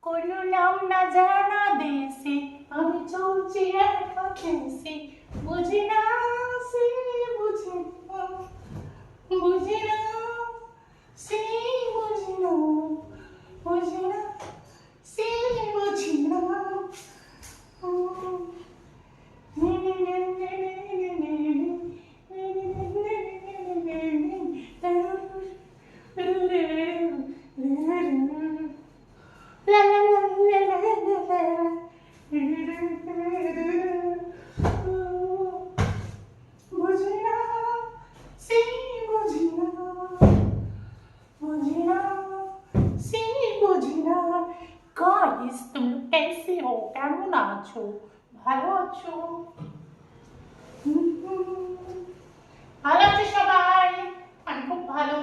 কোনো নাম না জানা দেশে আমি চলছি একা দেশে বুঝি না সে বুঝি না বুঝি না সে বুঝি না বুঝি না সে বুঝি না गाइस तुम लोग कैसे हो কেমন আছো ভালো আছো ভালো আছো সবাই আমি খুব ভালো